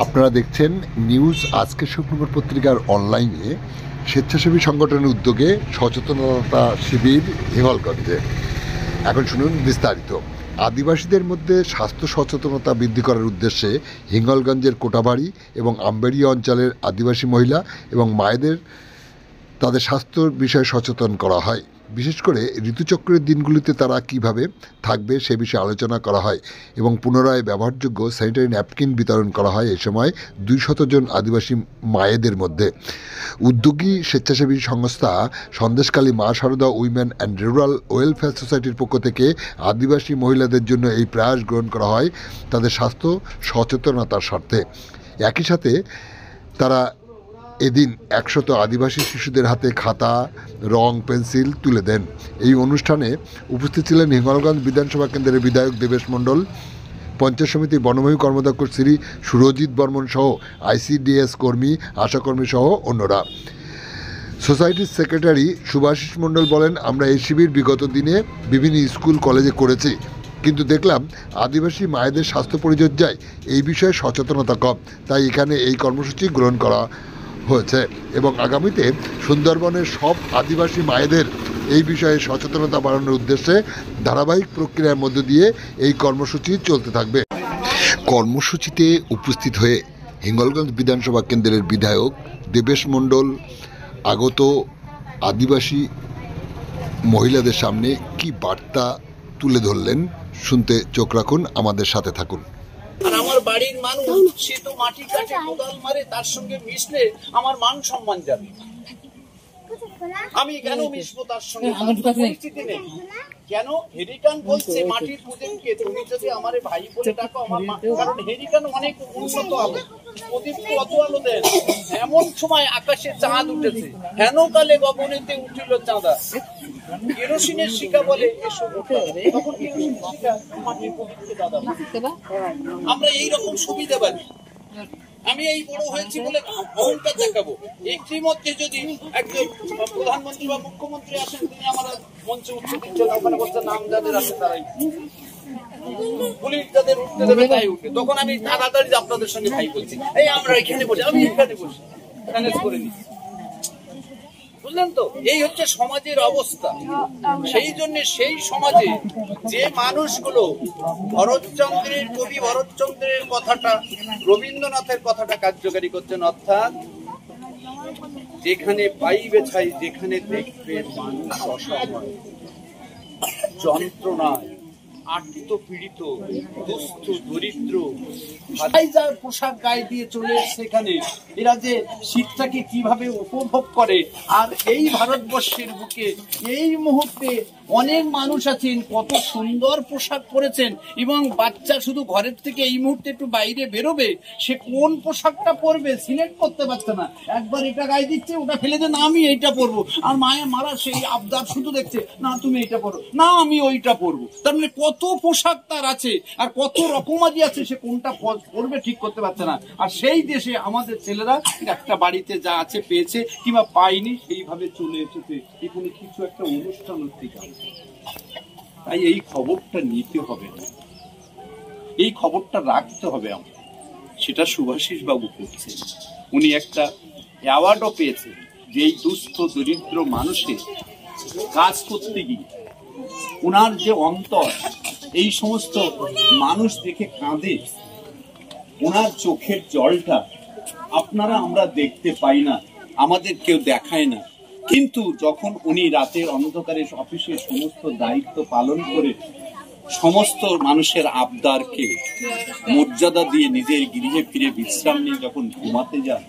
আপনারা দেখছেন নিউজ আজকের শুক্রবার পত্রিকার অনলাইনে স্বেচ্ছাসেবী সংগঠনের উদ্যোগে সচেতনতা শিবির হিঙ্গলগঞ্জে। এখন শুনুন বিস্তারিত। আদিবাসীদের মধ্যে স্বাস্থ্য সচেতনতা বৃদ্ধি করার উদ্দেশ্যে হিঙ্গলগঞ্জের কোটাবাড়ি এবং আমবেড়িয়া অঞ্চলের আদিবাসী মহিলা এবং মায়েদের তাদের স্বাস্থ্যর বিষয়ে সচেতন করা হয়। বিশেষ করে ঋতুচক্রের দিনগুলিতে তারা কিভাবে থাকবে সে বিষয়ে আলোচনা করা হয় এবং পুনরায় ব্যবহারযোগ্য স্যানিটারি ন্যাপকিন বিতরণ করা হয় এই সময় 200 জন আদিবাসী মায়েদের মধ্যে। উদ্যোগী স্বেচ্ছাসেবী সংস্থা Sandeshkhali Maa Sarada women and rural welfare সোসাইটির পক্ষ থেকে আদিবাসী মহিলাদের জন্য এই প্রয়াস গ্রহণ করা হয় তাদের স্বাস্থ্য সচেতনতার স্বার্থে। একই সাথে তারা এদিন 100 আদিবাসী শিশুদের হাতে খাতা, রং, পেন্সিল তুলে দেন। এই অনুষ্ঠানে উপস্থিত ছিলেন হিঙ্গলগঞ্জ বিধানসভা কেন্দ্রের বিধায়ক দেবেশ মণ্ডল, পঞ্চায়েত সমিতির বনভূমি কর্মদক্ষ শ্রী সুরজিৎ বর্মন সহ ICDS কর্মী, আশাকর্মী সহ অন্যরা। সোসাইটির সেক্রেটারি সুভাষিস মণ্ডল বলেন, আমরা এই শিবির বিগত দিনে বিভিন্ন স্কুল কলেজে করেছি, কিন্তু দেখলাম আদিবাসী মায়েদের স্বাস্থ্য পরিচর্যায় এই বিষয়ে সচেতনতা কম, তাই এখানে এই কর্মসূচি গ্রহণ করা হয়েছে এবং আগামীতে সুন্দরবনের সব আদিবাসী মায়েদের এই বিষয়ে সচেতনতা বাড়ানোর উদ্দেশ্যে ধারাবাহিক প্রক্রিয়ার মধ্য দিয়ে এই কর্মসূচি চলতে থাকবে। কর্মসূচিতে উপস্থিত হয়ে হিঙ্গলগঞ্জ বিধানসভা কেন্দ্রের বিধায়ক দেবেশ মণ্ডল আগত আদিবাসী মহিলাদের সামনে কি বার্তা তুলে ধরলেন, শুনতে চোখ রাখুন, আমাদের সাথে থাকুন। আর আমার বাড়ির মানুষ সে তো মাটি কাটে, কোদাল মারে, তার সঙ্গে মিশলে আমার মান সম্মান যাবে। আমি কেন মিশবো তার সঙ্গে? পরিস্থিতি নেই কেন? হেরিকান বলছে মাটির প্রদীপকে তুমি যদি আমার ভাই বলে ডাকো, আমার কারণ হেরিকান অনেক উন্নত আলো, প্রদীপ কত আলো দেন। এমন সময় আকাশে চাঁদ উঠেছে, হেন কালে গগনেতে উঠিল চাঁদা, কেরোসিনের শিখা বলে এসব, তখন কেরোসিনের শিখা মাটির প্রদীপকে দাদা। আমরা এইরকম সুবিধা পাই। আমি এই বড় হয়েছি বলে অহংকার দেখাবো। একটির মধ্যে যদি একজন প্রধানমন্ত্রী বা মুখ্যমন্ত্রী আসেন, তিনি আমার মঞ্চে উঠতে দিচ্ছেন, ওখানে বলছে নাম যাদের আছে তারাই, পুলিশ যাদের উঠতে দেবে তাই উঠে, তখন আমি তাড়াতাড়ি আপনাদের সঙ্গে ভাই বলছি, এই আমরা এখানে বসে, আমি এখানে বসি, ম্যানেজ করে নিই। বুঝলেন তো? এই হচ্ছে সমাজের অবস্থা। সেই জন্য সেই সমাজে যে মানুষগুলো ভরতচন্দ্রের, কবি ভরতচন্দ্রের কথাটা, রবীন্দ্রনাথের কথাটা কার্যকারী করছেন, অর্থাৎ যেখানে পাইবে ছাই, যেখানে দেখবে মানুষ অসহায়, যন্ত্রণায় আর্ত পীড়িত, দুস্থ, দরিদ্র, যার পোশাক গায়ে দিয়ে চলে সেখানে এরা যে শীতটাকে কিভাবে উপভোগ করে। আর এই ভারতবর্ষের বুকে এই মুহূর্তে অনেক মানুষ আছেন কত সুন্দর পোশাক পরেছেন, এবং বাচ্চা শুধু ঘরের থেকে এই মুহূর্তে একটু বাইরে বেরোবে, সে কোন পোশাকটা পরবে সিলেক্ট করতে পারছে না। একবার এটা গায়ে দিচ্ছে, ওটা ফেলে দে, না আমি এইটা পরবো। আর মায়া মারা সেই আবদার শুধু দেখছে, না তুমি এইটা পরো, না আমি ওইটা পরবো। তার মানে কত পোশাক তার আছে আর কত রকমারি আছে, সে কোনটা পরবে ঠিক করতে পারছে না। আর সেই দেশে আমাদের ছেলেরা একটা বাড়িতে যা আছে পেয়েছে কিংবা পায়নি, সেইভাবে চলে এসেছে এখানে কিছু একটা অনুষ্ঠান হচ্ছে। তাই এই খবরটা নিতে হবে, এই খবরটা রাখতে হবে আমরা। সেটা সুভাষিস বাবু করছে, উনি একটা অ্যাওয়ার্ডও পেয়েছেন যে এই দুস্থ দরিদ্র মানুষের কাজ করতে গিয়ে ওনার যে অন্তর, এই সমস্ত মানুষ দেখে কাঁদে, ওনার চোখের জলটা আপনারা আমরা দেখতে পাই না, আমাদের কেউ দেখায় না, কিন্তু যখন উনি রাতের অন্ধকারে অফিসের সমস্ত দায়িত্ব পালন করে সমস্ত মানুষের আবদারকে মর্যাদা দিয়ে নিজের গৃহে ফিরে বিশ্রাম নিয়ে যখন ঘুমাতে যান,